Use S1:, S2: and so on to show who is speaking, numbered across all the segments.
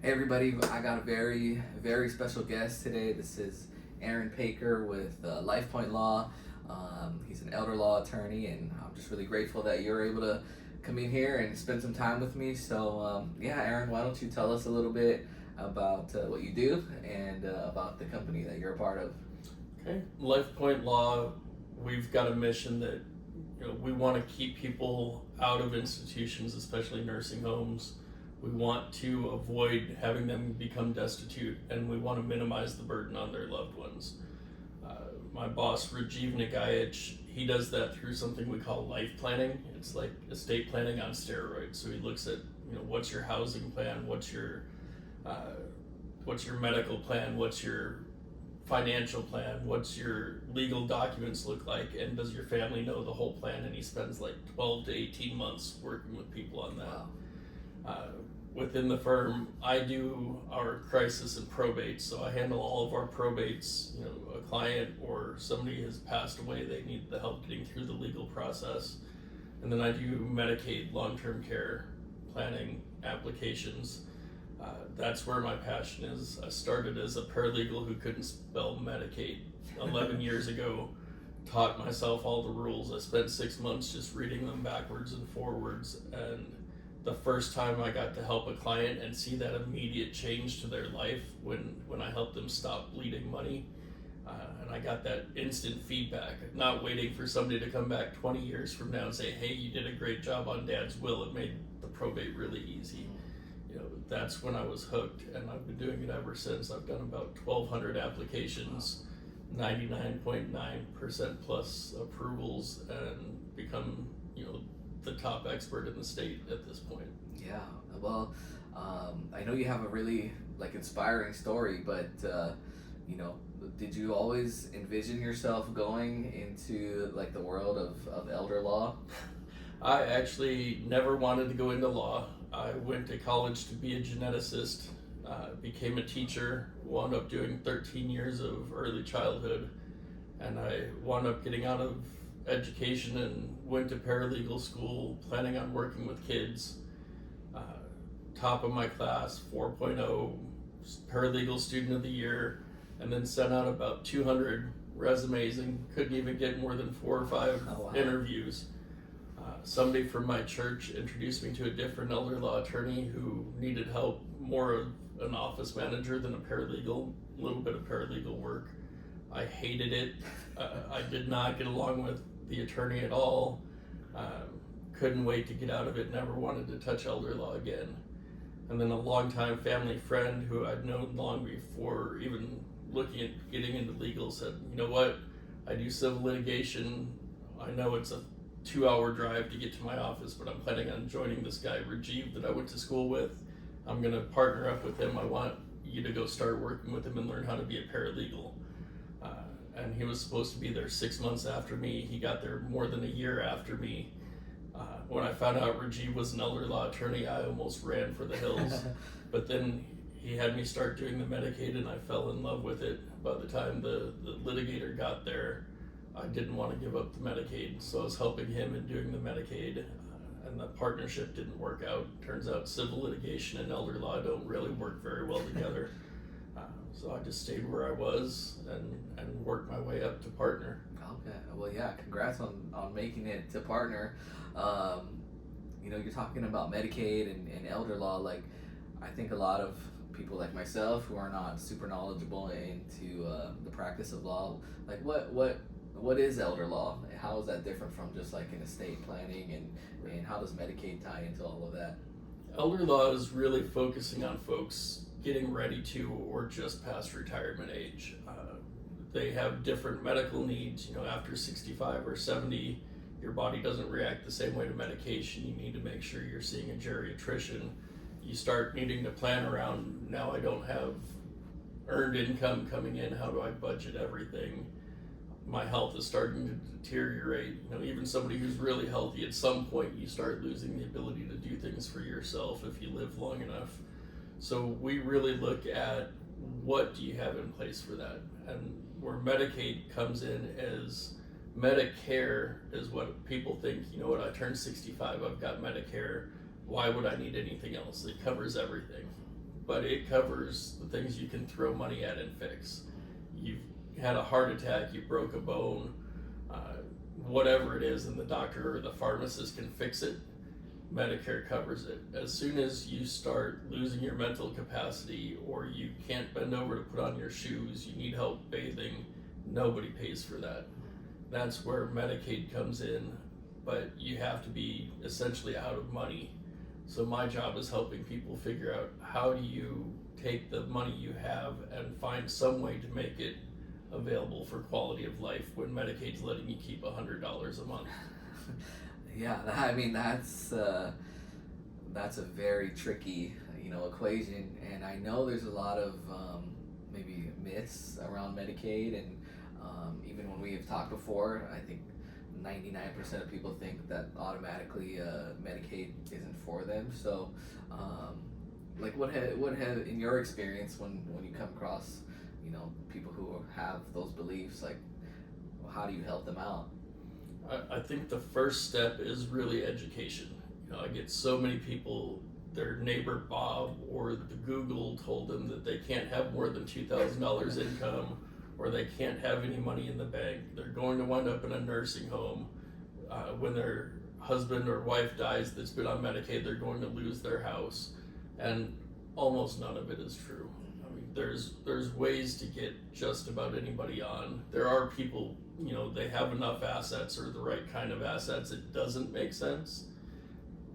S1: Hey everybody, I got a very special guest today. This is Aaron Paker with LifePoint Law. He's an elder law attorney, and I'm just really grateful that you're able to come in here and spend some time with me. So, yeah, Aaron, why don't you tell us a little bit about what you do and about the company that you're a part of?
S2: Okay, LifePoint Law, we've got a mission that we want to keep people out of institutions, especially nursing homes. We want to avoid having them become destitute, and we want to minimize the burden on their loved ones. My boss, Rajiv Nagayich, he does that through something we call life planning. It's like estate planning on steroids. So he looks at, what's your housing plan, uh, what's your medical plan, what's your financial plan, what's your legal documents look like, and does your family know the whole plan? And he spends like 12 to 18 months working with people on that.
S1: Wow.
S2: Within the firm, I do our crisis and probate, so I handle all of our probates. A client or somebody has passed away, they need the help getting through the legal process. And then I do Medicaid, long-term care planning applications. That's where my passion is. I started as a paralegal who couldn't spell Medicaid 11 years ago, taught myself all the rules. I spent 6 months just reading them backwards and forwards, and the first time I got to help a client and see that immediate change to their life when I helped them stop bleeding money, and I got that instant feedback, not waiting for somebody to come back 20 years from now and say, hey, you did a great job on Dad's will. It made the probate really easy. That's when I was hooked, and I've been doing it ever since. I've done about 1,200 applications, 99.9% plus approvals, and become, the top expert in the state at this point.
S1: Yeah, well, I know you have a really inspiring story, but did you always envision yourself going into the world of elder law?
S2: I actually never wanted to go into law. I went to college to be a geneticist, became a teacher, wound up doing 13 years of early childhood, and I wound up getting out of education and went to paralegal school, planning on working with kids. Top of my class, 4.0, paralegal student of the year, and then sent out about 200 resumes and couldn't even get more than 4 or 5 interviews. Somebody from my church introduced me to a different elder law attorney who needed help, more of an office manager than a paralegal, a little bit of paralegal work. I hated it. I did not get along with the attorney at all. Couldn't wait to get out of it, never wanted to touch elder law again. And then a longtime family friend who I'd known long before even looking at getting into legal said, you know what, I do civil litigation. I know it's a 2-hour drive to get to my office, but I'm planning on joining this guy, Rajiv, that I went to school with. I'm going to partner up with him. I want you to go start working with him and learn how to be a paralegal. And he was supposed to be there 6 months after me. He got there more than a year after me. When I found out Rajiv was an elder law attorney, I almost ran for the hills. But then he had me start doing the Medicaid, and I fell in love with it. By the time the litigator got there, I didn't want to give up the Medicaid, so I was helping him in doing the Medicaid, and the partnership didn't work out. Turns out civil litigation and elder law don't really work very well together. So I just stayed where I was and worked my way up to partner.
S1: Okay, well, yeah, congrats on making it to partner. You're talking about Medicaid and elder law. I think a lot of people like myself who are not super knowledgeable into the practice of law, what is elder law? How is that different from just an estate planning, and how does Medicaid tie into all of that?
S2: Elder law is really focusing on folks getting ready to or just past retirement age. They have different medical needs. After 65 or 70, your body doesn't react the same way to medication. You need to make sure you're seeing a geriatrician. You start needing to plan around, now I don't have earned income coming in, how do I budget everything? My health is starting to deteriorate. Even somebody who's really healthy, at some point you start losing the ability to do things for yourself if you live long enough. So we really look at what do you have in place for that. And where Medicaid comes in is Medicare is what people think, I turned 65, I've got Medicare. Why would I need anything else? It covers everything. but it covers the things you can throw money at and fix. You've had a heart attack, you broke a bone, whatever it is, and the doctor or the pharmacist can fix it, Medicare covers it. As soon as you start losing your mental capacity, or you can't bend over to put on your shoes, you need help bathing, nobody pays for that. That's where Medicaid comes in, but you have to be essentially out of money. So my job is helping people figure out, how do you take the money you have and find some way to make it available for quality of life when Medicaid's letting you keep $100 a month.
S1: Yeah, I mean that's a very tricky, equation, and I know there's a lot of maybe myths around Medicaid, and even when we have talked before, I think 99% of people think that automatically Medicaid isn't for them. So, like, what have in your experience when you come across people who have those beliefs, like, how do you help them out?
S2: I think the first step is really education. I get so many people, their neighbor Bob or the Google told them that they can't have more than $2,000 income, or they can't have any money in the bank. They're going to wind up in a nursing home. When their husband or wife dies that's been on Medicaid, they're going to lose their house. And almost none of it is true. I mean, there's ways to get just about anybody on. There are people, they have enough assets or the right kind of assets. It doesn't make sense,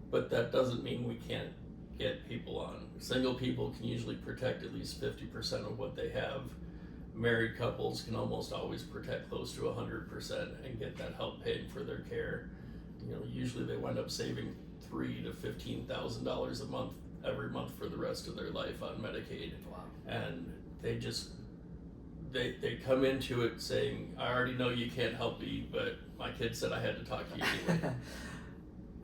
S2: but that doesn't mean we can't get people on. Single people can usually protect at least 50% of what they have. Married couples can almost always protect close to 100% and get that help paying for their care. Usually they wind up saving $3,000 to $15,000 a month every month for the rest of their life on Medicaid.
S1: Wow.
S2: And they just they come into it saying, I already know you can't help me, but my kid said I had to talk to you anyway.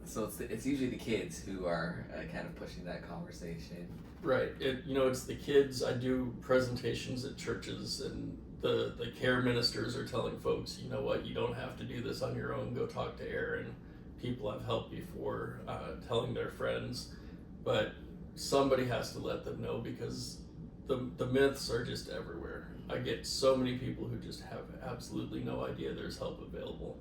S1: So it's usually the kids who are kind of pushing that conversation.
S2: Right. It's the kids. I do presentations at churches, and the care ministers are telling folks, you know what, you don't have to do this on your own. Go talk to Aaron. People I've helped before, telling their friends, but somebody has to let them know, because the myths are just everywhere. I get so many people who just have absolutely no idea there's help available.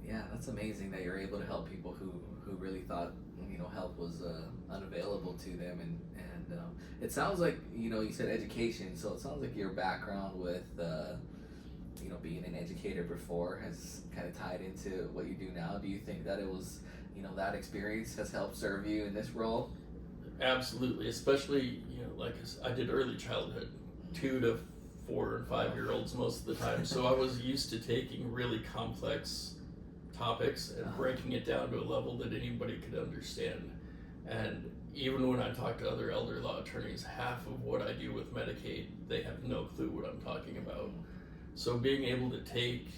S1: Yeah, that's amazing that you're able to help people who really thought help was unavailable to them, and it sounds like you said education, so it sounds like your background with being an educator before has kind of tied into what you do now. Do you think that it was that experience has helped serve you in this role?
S2: Absolutely, especially like I did early childhood, 2 to 4 and 5 year olds most of the time, so I was used to taking really complex topics and breaking it down to a level that anybody could understand. And even when I talk to other elder law attorneys, half of what I do with Medicaid, they have no clue what I'm talking about. So being able to take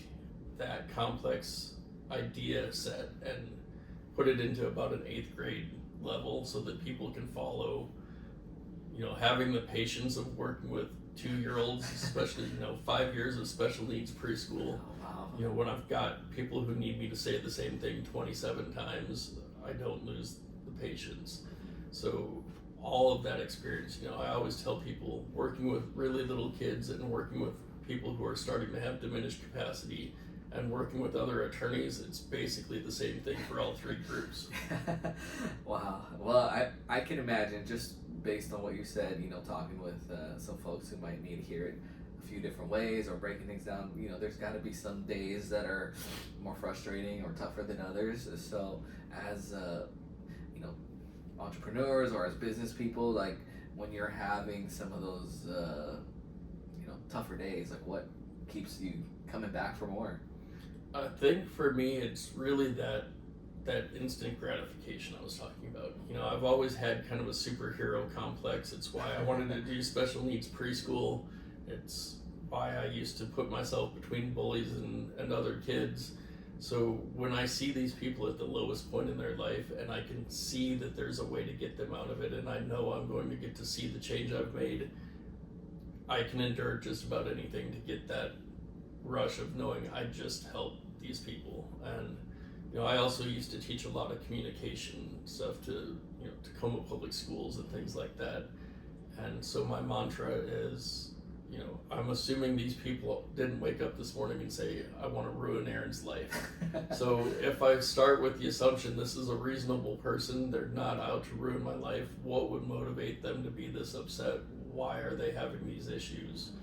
S2: that complex idea set and put it into about an 8th grade level so that people can follow, having the patience of working with 2-year-olds, especially 5 years of special needs preschool. When I've got people who need me to say the same thing 27 times, I don't lose the patience. So all of that experience, I always tell people, working with really little kids and working with people who are starting to have diminished capacity and working with other attorneys, it's basically the same thing for all 3 groups.
S1: Wow. Well, I can imagine, just based on what you said, talking with some folks who might need to hear it a few different ways or breaking things down, there's got to be some days that are more frustrating or tougher than others. So as entrepreneurs or as business people, like when you're having some of those tougher days, like what keeps you coming back for more?
S2: I think for me it's really that instant gratification I was talking about. I've always had kind of a superhero complex. It's why I wanted to do special needs preschool. It's why I used to put myself between bullies and other kids. So when I see these people at the lowest point in their life and I can see that there's a way to get them out of it, and I know I'm going to get to see the change I've made, I can endure just about anything to get that rush of knowing I just helped these people. And I also used to teach a lot of communication stuff to Tacoma public schools and things like that. And so my mantra is, I'm assuming these people didn't wake up this morning and say, I want to ruin Aaron's life. So if I start with the assumption this is a reasonable person, they're not out to ruin my life, what would motivate them to be this upset? Why are they having these issues?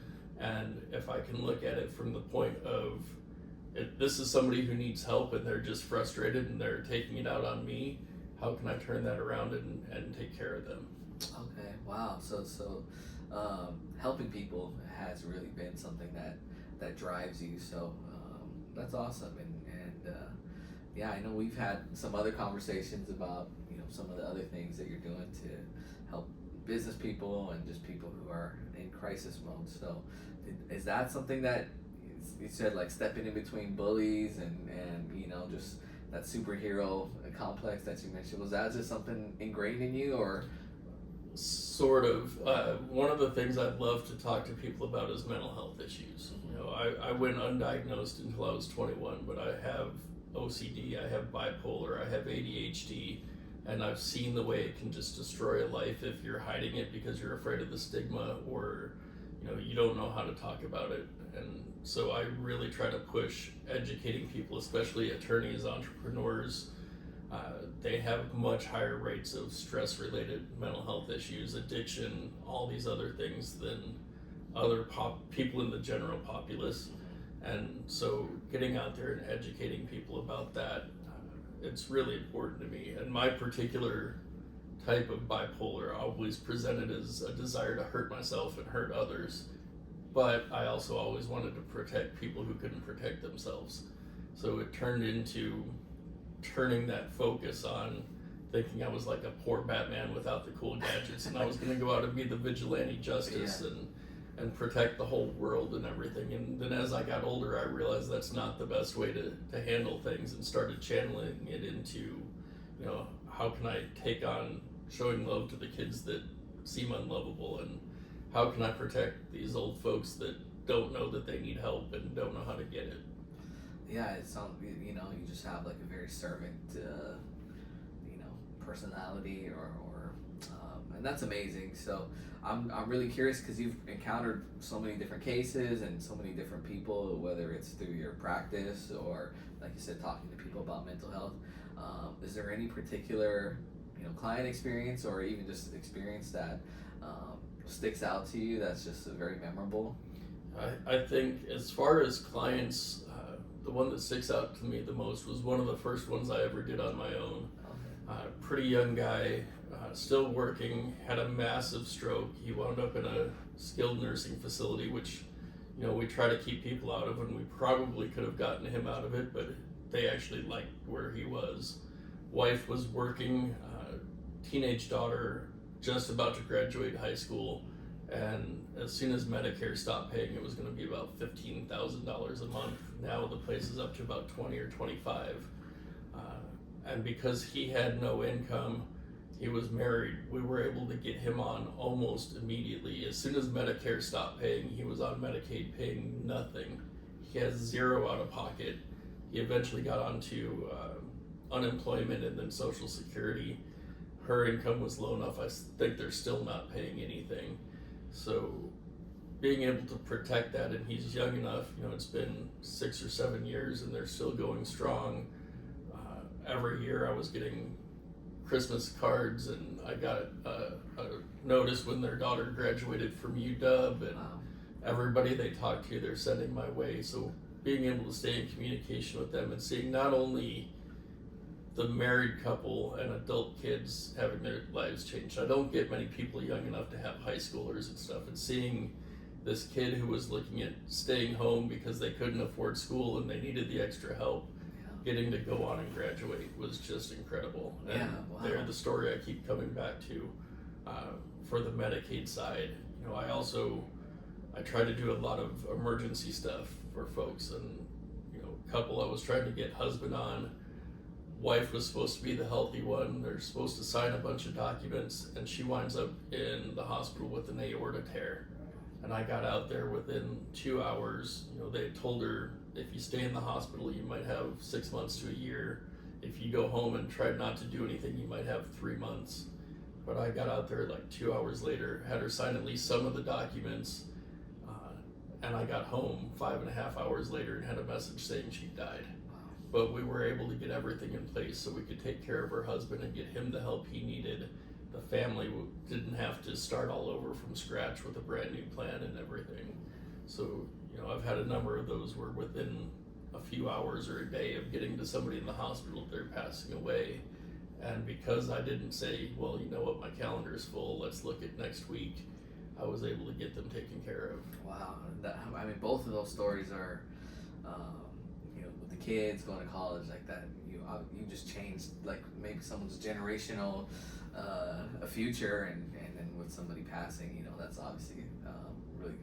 S2: And if I can look at it from the point of, if this is somebody who needs help and they're just frustrated and they're taking it out on me, how can I turn that around and take care of them?
S1: Okay, wow. Helping people has really been something that drives you. So that's awesome. And yeah, I know we've had some other conversations about some of the other things that you're doing to help business people and just people who are in crisis mode. So is that something that you said, like stepping in between bullies and just that superhero complex that you mentioned? Was that just something ingrained in you, or?
S2: Sort of. One of the things I'd love to talk to people about is mental health issues. I went undiagnosed until I was 21, but I have OCD, I have bipolar, I have ADHD, and I've seen the way it can just destroy a life if you're hiding it because you're afraid of the stigma, or you don't know how to talk about it. And so I really try to push educating people, especially attorneys, entrepreneurs. They have much higher rates of stress-related mental health issues, addiction, all these other things than other people in the general populace. And so getting out there and educating people about that, it's really important to me. And my particular type of bipolar always presented as a desire to hurt myself and hurt others. But I also always wanted to protect people who couldn't protect themselves. So it turned into turning that focus on thinking I was like a poor Batman without the cool gadgets, and I was going to go out and be the vigilante justice and protect the whole world and everything. And then as I got older, I realized that's not the best way to handle things, and started channeling it into, how can I take on showing love to the kids that seem unlovable, and how can I protect these old folks that don't know that they need help and don't know how to get it.
S1: Yeah, it sounds, you just have like a very servant, personality, and that's amazing. So I'm really curious because you've encountered so many different cases and so many different people, whether it's through your practice or, like you said, talking to people about mental health. Is there any particular, client experience or even just experience that sticks out to you that's just very memorable?
S2: I think as far as clients, the one that sticks out to me the most was one of the first ones I ever did on my own. Pretty young guy, still working, had a massive stroke. He wound up in a skilled nursing facility, which, we try to keep people out of, and we probably could have gotten him out of it, but they actually liked where he was. Wife was working, teenage daughter just about to graduate high school, and as soon as Medicare stopped paying, it was going to be about $15,000 a month. Now the place is up to about 20 or 25. And because he had no income, he was married, we were able to get him on almost immediately. As soon as Medicare stopped paying, he was on Medicaid paying nothing. He has zero out of pocket. He eventually got onto unemployment and then Social Security. Her income was low enough, I think they're still not paying anything. So being able to protect that, and he's young enough, it's been 6 or 7 years and they're still going strong. Every year I was getting Christmas cards, and I got a notice when their daughter graduated from UW, and everybody they talk to, they're sending my way. So being able to stay in communication with them and seeing not only the married couple and adult kids having their lives changed. I don't get many people young enough to have high schoolers and stuff, and seeing this kid who was looking at staying home because they couldn't afford school and they needed the extra help, getting to go on and graduate was just incredible. And they're the story I keep coming back to. For the Medicaid side, I try to do a lot of emergency stuff for folks, and couple I was trying to get husband on. Wife was supposed to be the healthy one. They're supposed to sign a bunch of documents, and she winds up in the hospital with an aorta tear. And I got out there within 2 hours. They told her, if you stay in the hospital, you might have 6 months to a year. If you go home and try not to do anything, you might have 3 months. But I got out there like 2 hours later, had her sign at least some of the documents, and I got home 5.5 hours later and had a message saying she died. But we were able to get everything in place so we could take care of her husband and get him the help he needed. The family didn't have to start all over from scratch with a brand new plan and everything. So, I've had a number of those where within a few hours or a day of getting to somebody in the hospital, they're passing away. And because I didn't say, well, you know what, my calendar is full, let's look at next week, I was able to get them taken care of.
S1: Wow. Both of those stories are, with the kids going to college like that, you just changed like maybe someone's generational future, and then with somebody passing, that's obviously really,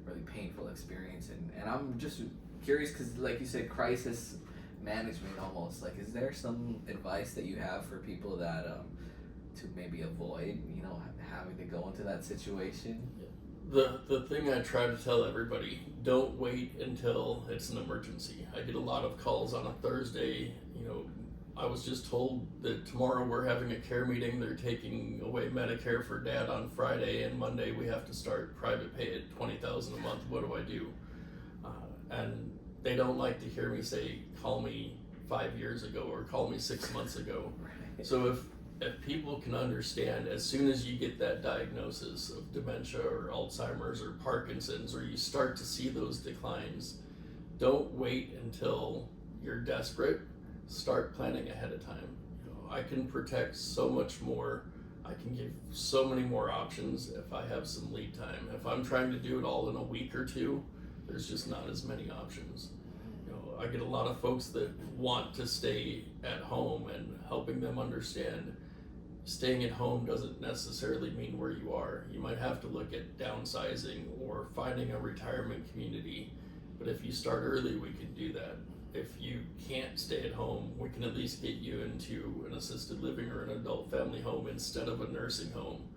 S1: really painful experience. And I'm just curious because, like you said, crisis management almost, like, is there some advice that you have for people that to maybe avoid having to go into that situation?
S2: The thing I try to tell everybody, don't wait until it's an emergency. I get a lot of calls on a Thursday. I was just told that tomorrow we're having a care meeting, they're taking away Medicare for dad on Friday, and Monday we have to start private pay at $20,000 a month. What do I do? And they don't like to hear me say, call me 5 years ago or call me 6 months ago.
S1: Right.
S2: So if people can understand, as soon as you get that diagnosis of dementia or Alzheimer's or Parkinson's, or you start to see those declines, don't wait until you're desperate. Start planning ahead of time. I can protect so much more. I can give so many more options if I have some lead time. If I'm trying to do it all in a week or two, there's just not as many options. I get a lot of folks that want to stay at home, and helping them understand staying at home doesn't necessarily mean where you are. You might have to look at downsizing or finding a retirement community, but if you start early, we can do that. If you can't stay at home, we can at least get you into an assisted living or an adult family home instead of a nursing home.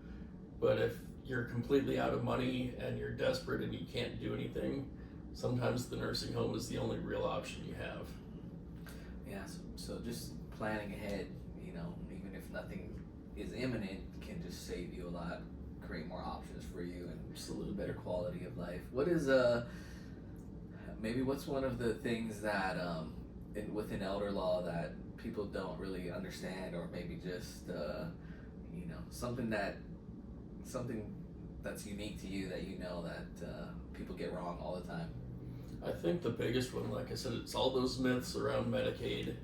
S2: But if you're completely out of money and you're desperate and you can't do anything, sometimes the nursing home is the only real option you have.
S1: Yeah, so just planning ahead, even if nothing is imminent, can just save you a lot, create more options for you, and
S2: Absolutely.
S1: better quality of life. What is what's one of the things that within elder law that people don't really understand, or maybe just something that's unique to you that that people get wrong all the time?
S2: I think the biggest one, like I said, it's all those myths around Medicaid,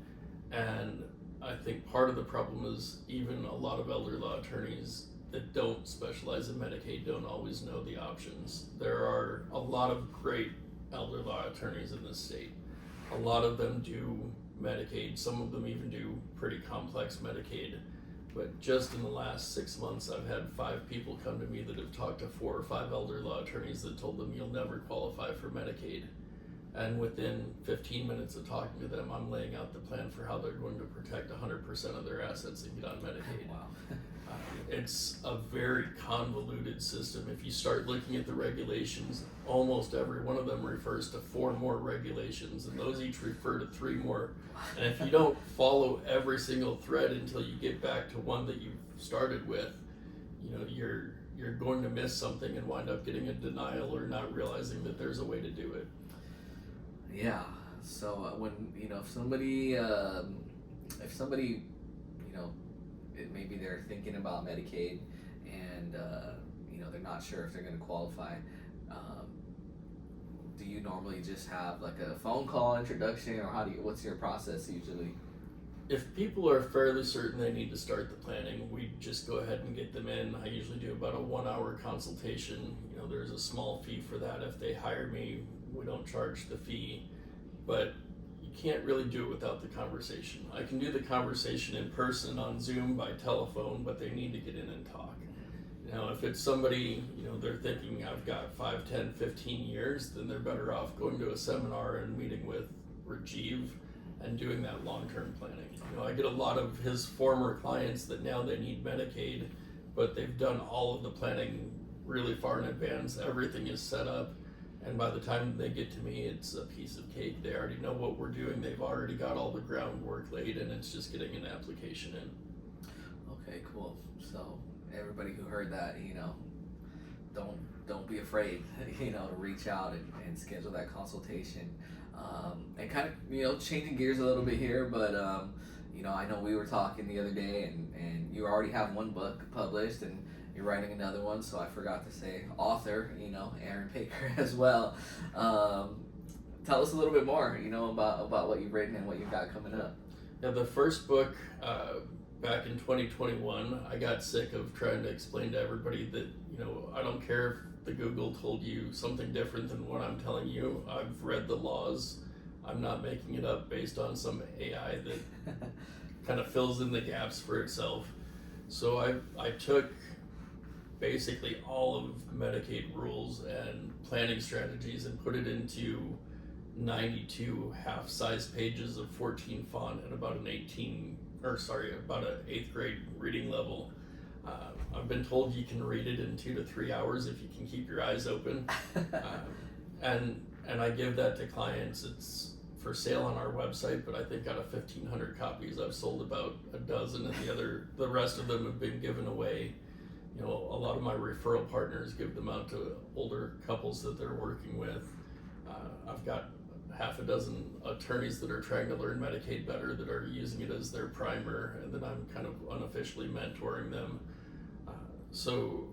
S2: and I think part of the problem is even a lot of elder law attorneys that don't specialize in Medicaid don't always know the options. There are a lot of great elder law attorneys in this state. A lot of them do Medicaid, some of them even do pretty complex Medicaid. But just in the last 6 months, I've had 5 people come to me that have talked to 4 or 5 elder law attorneys that told them you'll never qualify for Medicaid. And within 15 minutes of talking to them, I'm laying out the plan for how they're going to protect 100% of their assets and get on Medicaid.
S1: Wow.
S2: It's a very convoluted system. If you start looking at the regulations, almost every one of them refers to 4 more regulations, and those each refer to 3 more. And if you don't follow every single thread until you get back to one that you've started with, you're going to miss something and wind up getting a denial or not realizing that there's a way to do it.
S1: Yeah. So when if somebody maybe they're thinking about Medicaid and they're not sure if they're going to qualify, do you normally just have like a phone call introduction, or what's your process usually?
S2: If people are fairly certain they need to start the planning, we just go ahead and get them in. I usually do about a 1-hour consultation. There's a small fee for that. If they hire me, we don't charge the fee, but you can't really do it without the conversation. I can do the conversation in person on Zoom, by telephone, but they need to get in and talk. If it's somebody, they're thinking I've got 5, 10, 15 years, then they're better off going to a seminar and meeting with Rajiv and doing that long-term planning. I get a lot of his former clients that now they need Medicaid, but they've done all of the planning really far in advance. Everything is set up, and by the time they get to me, it's a piece of cake. They already know what we're doing. They've already got all the groundwork laid, and it's just getting an application in.
S1: Okay, cool. So everybody who heard that, don't don't be afraid, to reach out and schedule that consultation. And kind of, changing gears a little bit here, but I know we were talking the other day, and you already have one book published, and you're writing another one. So I forgot to say author, Aaron Paker as well. Tell us a little bit more, about what you've written and what you've got coming up.
S2: Yeah, the first book, back in 2021, I got sick of trying to explain to everybody that, I don't care if the Google told you something different than what I'm telling you. I've read the laws. I'm not making it up based on some AI that kind of fills in the gaps for itself. So I took basically all of Medicaid rules and planning strategies and put it into 92 half-size pages of 14 font at about an 8th grade reading level. I've been told you can read it in 2 to 3 hours if you can keep your eyes open. And I give that to clients. It's for sale on our website, but I think out of 1,500 copies, I've sold about a dozen, and the rest of them have been given away. A lot of my referral partners give them out to older couples that they're working with. I've got half a dozen attorneys that are trying to learn Medicaid better that are using it as their primer, and then I'm kind of unofficially mentoring them. So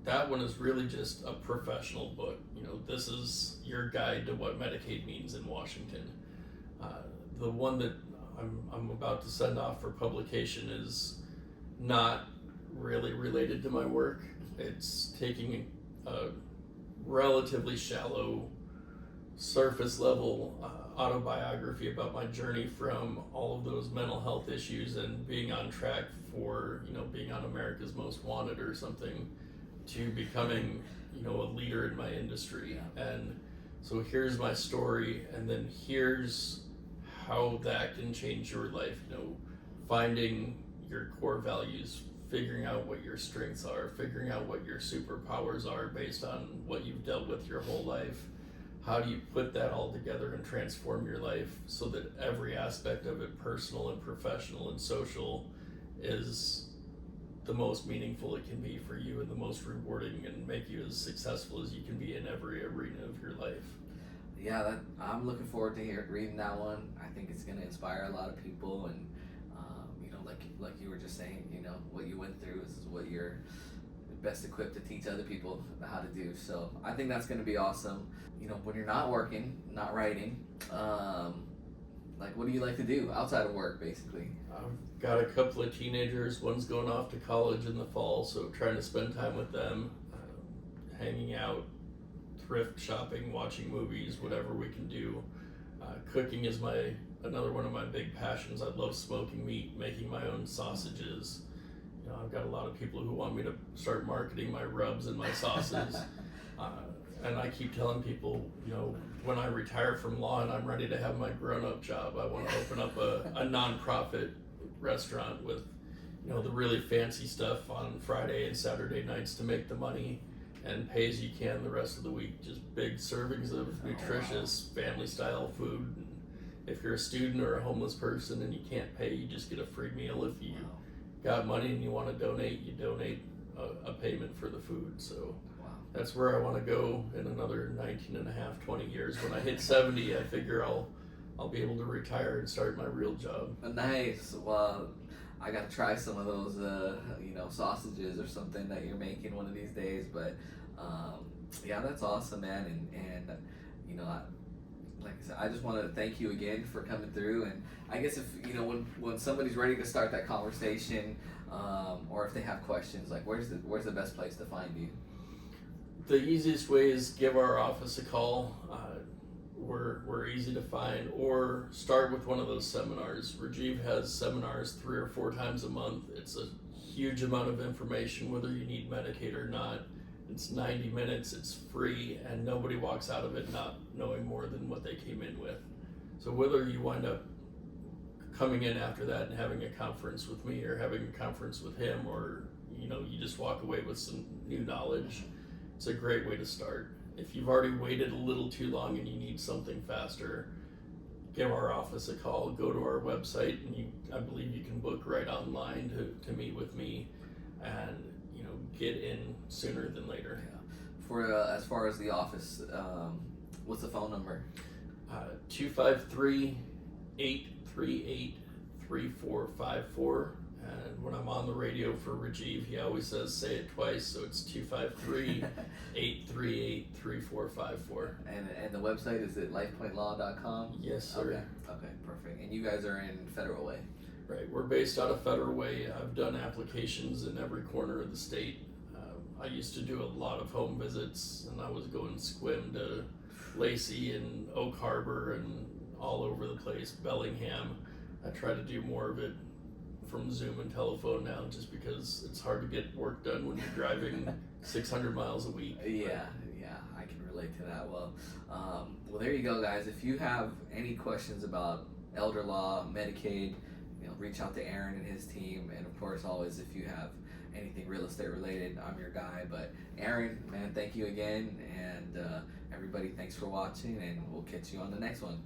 S2: that one is really just a professional book. This is your guide to what Medicaid means in Washington. The one that I'm about to send off for publication is not really related to my work. It's taking a relatively shallow, surface level autobiography about my journey from all of those mental health issues and being on track for being on America's Most Wanted or something, to becoming a leader in my industry. And so here's my story, and then here's how that can change your life. Finding your core values, figuring out what your strengths are, figuring out what your superpowers are based on what you've dealt with your whole life. How do you put that all together and transform your life so that every aspect of it, personal and professional and social, is the most meaningful it can be for you and the most rewarding, and make you as successful as you can be in every arena of your life.
S1: Yeah, I'm looking forward to reading that one. I think it's going to inspire a lot of people, and like you were just saying, what you went through is what you're best equipped to teach other people how to do. So I think that's going to be awesome. When you're not working, not writing, what do you like to do outside of work, basically?
S2: I've got a couple of teenagers. One's going off to college in the fall, so trying to spend time with them, hanging out, thrift shopping, watching movies, whatever we can do. Cooking is another one of my big passions. I love smoking meat, making my own sausages. I've got a lot of people who want me to start marketing my rubs and my sauces. And I keep telling people, when I retire from law and I'm ready to have my grown-up job, I want to open up a nonprofit restaurant with, the really fancy stuff on Friday and Saturday nights to make the money, and pay as you can the rest of the week. Just big servings of nutritious family-style food. And if you're a student or a homeless person and you can't pay, you just get a free meal. If you got money and you want to donate, you donate a payment for the food. So that's where I want to go in another 19 and a half, 20 years. When I hit 70, I figure I'll be able to retire and start my real job.
S1: Nice. Well, I got to try some of those, sausages or something that you're making one of these days. But yeah, that's awesome, man. And like I said, I just want to thank you again for coming through. And I guess if when somebody's ready to start that conversation, or if they have questions, where's the best place to find you?
S2: The easiest way is give our office a call. We're easy to find, or start with one of those seminars. Rajiv has seminars 3 or 4 times a month. It's a huge amount of information, whether you need Medicaid or not. It's 90 minutes, it's free, and nobody walks out of it not knowing more than what they came in with. So whether you wind up coming in after that and having a conference with me, or having a conference with him, or you just walk away with some new knowledge, it's a great way to start. If you've already waited a little too long and you need something faster, give our office a call, go to our website, and I believe you can book right online to meet with me. And get in sooner than later.
S1: Yeah. For as far as the office, what's the phone number?
S2: 253-838-3454. And when I'm on the radio for Rajiv, he always says say it twice, so it's 253-838-3454.
S1: And the website, is it lifepointlaw.com?
S2: Yes, sir.
S1: Okay, perfect. And you guys are in Federal Way.
S2: Right, we're based out of Federal Way. I've done applications in every corner of the state. I used to do a lot of home visits, and I was going squim to Lacey and Oak Harbor and all over the place, Bellingham. I try to do more of it from Zoom and telephone now, just because it's hard to get work done when you're driving 600 miles a week.
S1: Yeah, I can relate to that. Well, there you go, guys. If you have any questions about elder law, Medicaid, reach out to Aaron and his team. And of course, always, if you have anything real estate related, I'm your guy. But Aaron, man, thank you again. And everybody, thanks for watching, and we'll catch you on the next one.